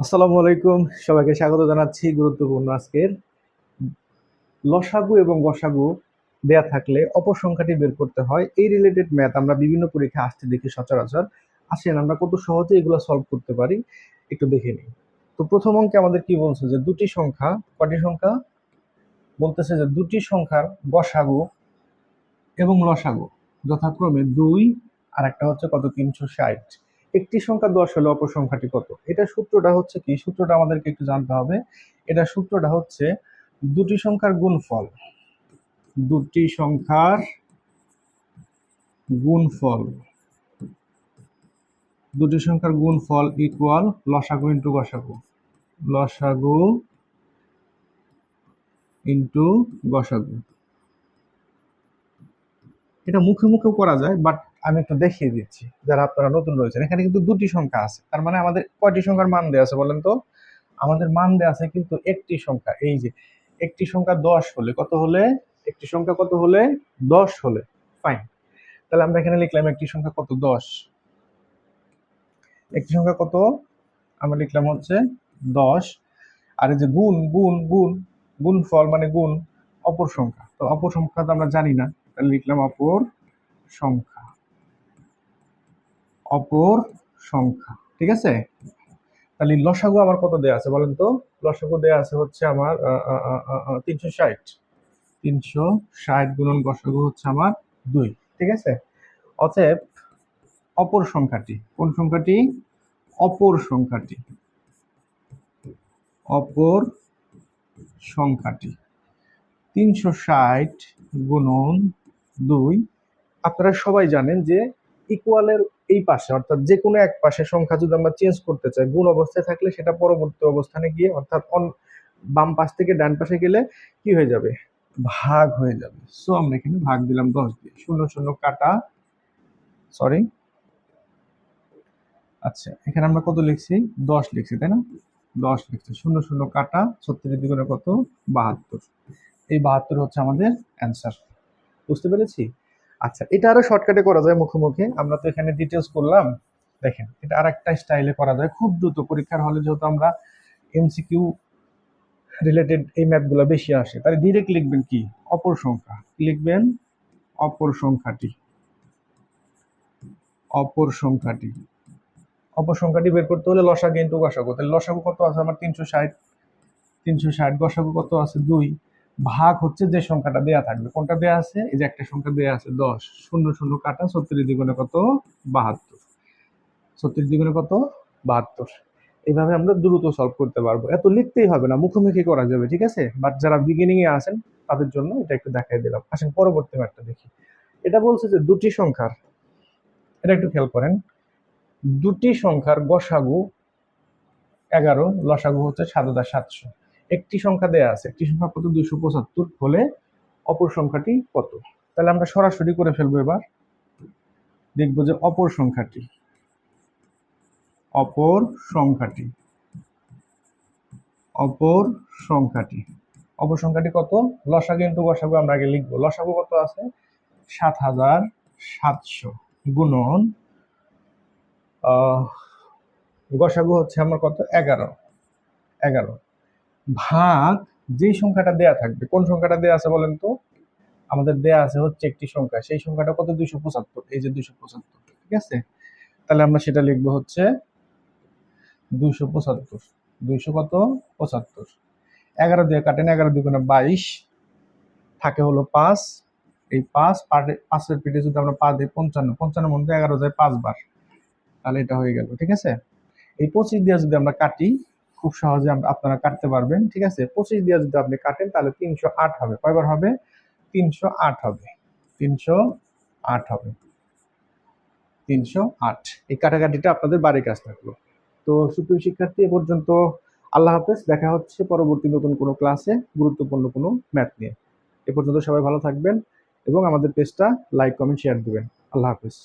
আসসালামু আলাইকুম, সবাইকে স্বাগত জানাচ্ছি গুরুত্বপূর্ণ আজকের লসাগু এবং গসাগু দেয়া থাকলে অপসংখ্যাটি বের করতে হয়। এই রিলেটেড ম্যাথ আমরা বিভিন্ন পরীক্ষায় আসতে দেখি সচরাচর। আসেন আমরা কত সহজে এগুলো সলভ করতে পারি একটু দেখে নিই। তো প্রথম অঙ্কে আমাদের কি বলছে যে দুটি সংখ্যা, কয়টি সংখ্যা বলতেছে যে দুটি সংখ্যার গসাগু এবং লসাগু যথাক্রমে 2 আর একটা হচ্ছে কত 360। একটি সংখ্যা 10 হলে অপর সংখ্যাটি কত? এটা সূত্রটা হচ্ছে কি? সূত্রটা আমাদেরকে একটু জানতে হবে। এটা সূত্রটা হচ্ছে দুটি সংখ্যার গুণফল, দুটি সংখ্যার গুণফল, দুটি সংখ্যার গুণফল ইকুয়াল লসাগু ইন্টু গসাগু, লসাগু ইন্টু গসাগু। এটা মুখে মুখেও করা যায়, বাট আমি একটু দেখিয়ে দিচ্ছি যারা আপনারা নতুন রয়েছেন। এখানে কিন্তু দুটি সংখ্যা আছে, তার মানে আমাদের কয়টি সংখ্যার মান দেওয়া আছে বলেন তো? আমাদের মান দেওয়া আছে কিন্তু একটি সংখ্যা। এই যে একটি সংখ্যা 10 হলে কত হলে, একটি সংখ্যা কত হলে 10 হলে, ফাইন। তাহলে আমরা এখানে লিখলাম একটি সংখ্যা কত 10, একটি সংখ্যা কত আমরা লিখলাম হচ্ছে 10। আর এই যে গুণ গুণ গুণ গুণফল মানে গুণ অপর সংখ্যা, তো অপর সংখ্যা তো আমরা জানি না, তাহলে লিখলাম অপর সংখ্যা, অপর সংখ্যা। ঠিক আছে, তাহলে লসাগু আমার কত দেয়া আছে বলেন তো? লসাগু দেয়া আছে হচ্ছে আমার 360, 360 গুণন গসাগু হচ্ছে আমার 2। ঠিক আছে, অতএব অপর সংখ্যাটি, কোন সংখ্যাটি? অপর সংখ্যাটি, অপর সংখ্যাটি 360 গুণন 2। আপনারা সবাই জানেন যে ইকুয়ালের এই পাশে অর্থাৎ যে কোনো এক পাশে সংখ্যা যদি আমরা চেঞ্জ করতে চাই, গুণ অবস্থায় থাকলে সেটা পরবর্তী অবস্থানে গিয়ে অর্থাৎ বাম পাশ থেকে ডান পাশে গেলে কি হয়ে যাবে? ভাগ হয়ে যাবে। সো আমরা এখানে ভাগ দিলাম 10 দিয়ে, শূন্য শূন্য কাটা, সরি, আচ্ছা এখানে আমরা কত লিখছি? 10 লিখছি তাই না? 10 লিখছি, শূন্য শূন্য কাটা, 36 দ্বিগুণে কত? 72। এই 72 হচ্ছে আমাদের অ্যান্সার। বুঝতে পেরেছি? আচ্ছা, এটা আরো শর্টকাটে করা যায় মুখোমুখি, আমরা তো এখানে ডিটেলস করলাম। দেখেন এটা আর একটা স্টাইলে করা যায় খুব দ্রুত পরীক্ষার হলে, যেহেতু আমরা এমসিকিউ রিলেটেড এই ম্যাথগুলো বেশি আসে, তাহলে ডিরেক্ট লিখবেন কি? অপর সংখ্যা। লিখবেন অপর সংখ্যাটি, অপর সংখ্যাটি, অপর সংখ্যাটি বের করতে হলে লসাগু ইন্টু গসাগু। তাহলে লসাগু কত আছে আমার? 360, 360, গসাগু কত আছে? 2। ভাগ হচ্ছে যে সংখ্যাটা দেয়া থাকবে, কোনটা দেয়া আছে? এই যে একটা সংখ্যা দেয়া আছে 10, শূন্য শূন্য কাটা, 36 দ্বিগুণে কত? 72। 36 দ্বিগুণে কত? 72। এইভাবে আমরা দ্রুত সলভ করতে পারবো, এত লিখতেই হবে না, মুখোমুখি করা যাবে। ঠিক আছে, বাট যারা বিগিনিং এ আছেন তাদের জন্য এটা একটু দেখাই দিলাম। আসেন পরবর্তী ম্যাথটা দেখি। এটা বলছে যে দুটি সংখ্যার, এটা একটু খেয়াল করেন, দুটি সংখ্যার গসাগু 11, লসাগু হচ্ছে 7,700। একটি সংখ্যা দেয়া আছে, একটি সংখ্যা কত? 275 হলে অপর সংখ্যাটি কত? তাহলে আমরা সরাসরি করে ফেলবো। এবার দেখবো যে অপর সংখ্যাটি, অপর সংখ্যাটি, অপর সংখ্যাটি, অপর সংখ্যাটি কত? লসাগু ইন্টু গসাগু আমরা আগে লিখবো। লসাগু কত আছে? 7,700 গুণন গসাগু হচ্ছে আমার কত? 11, 11 ভাগ যেই সংখ্যাটা দেয়া থাকবে, কোন সংখ্যাটা দেয়া আছে বলেন তো? আমাদের দেয়া আছে হচ্ছে একটি সংখ্যা, সেই সংখ্যাটা কত? 275, এই যে 275। ঠিক আছে, তাহলে আমরা সেটা লিখবো হচ্ছে 275, 200 কত? 75। 11 দিয়ে কাটেন, 11 দুগুণে 22, থাকে হলো 5। এই 5 পাঁচের পিঠে যদি আমরা 5 দিই 55, 55 মধ্যে 11 যায় 5 বার, তাহলে এটা হয়ে গেল। ঠিক আছে, এই 25 দিয়ে যদি আমরা কাটি, খুব সহজে আপনারা কাটতে পারবেন। ঠিক আছে, 25 দিয়ে যদি আপনি কাটেন তাহলে 308 হবে। কয়বার হবে? 308 হবে, 308 হবে, 308। এই কাটাকাটিটা আপনাদের বাড়ির কাজ থাকলো। তো সুপ্রিয় শিক্ষার্থী, এ পর্যন্ত। আল্লাহ হাফেজ, দেখা হচ্ছে পরবর্তী নতুন কোনো ক্লাসে গুরুত্বপূর্ণ কোনো ম্যাথ নিয়ে। এ পর্যন্ত সবাই ভালো থাকবেন এবং আমাদের পেজটা লাইক কমেন্ট শেয়ার দিবেন। আল্লাহ হাফেজ।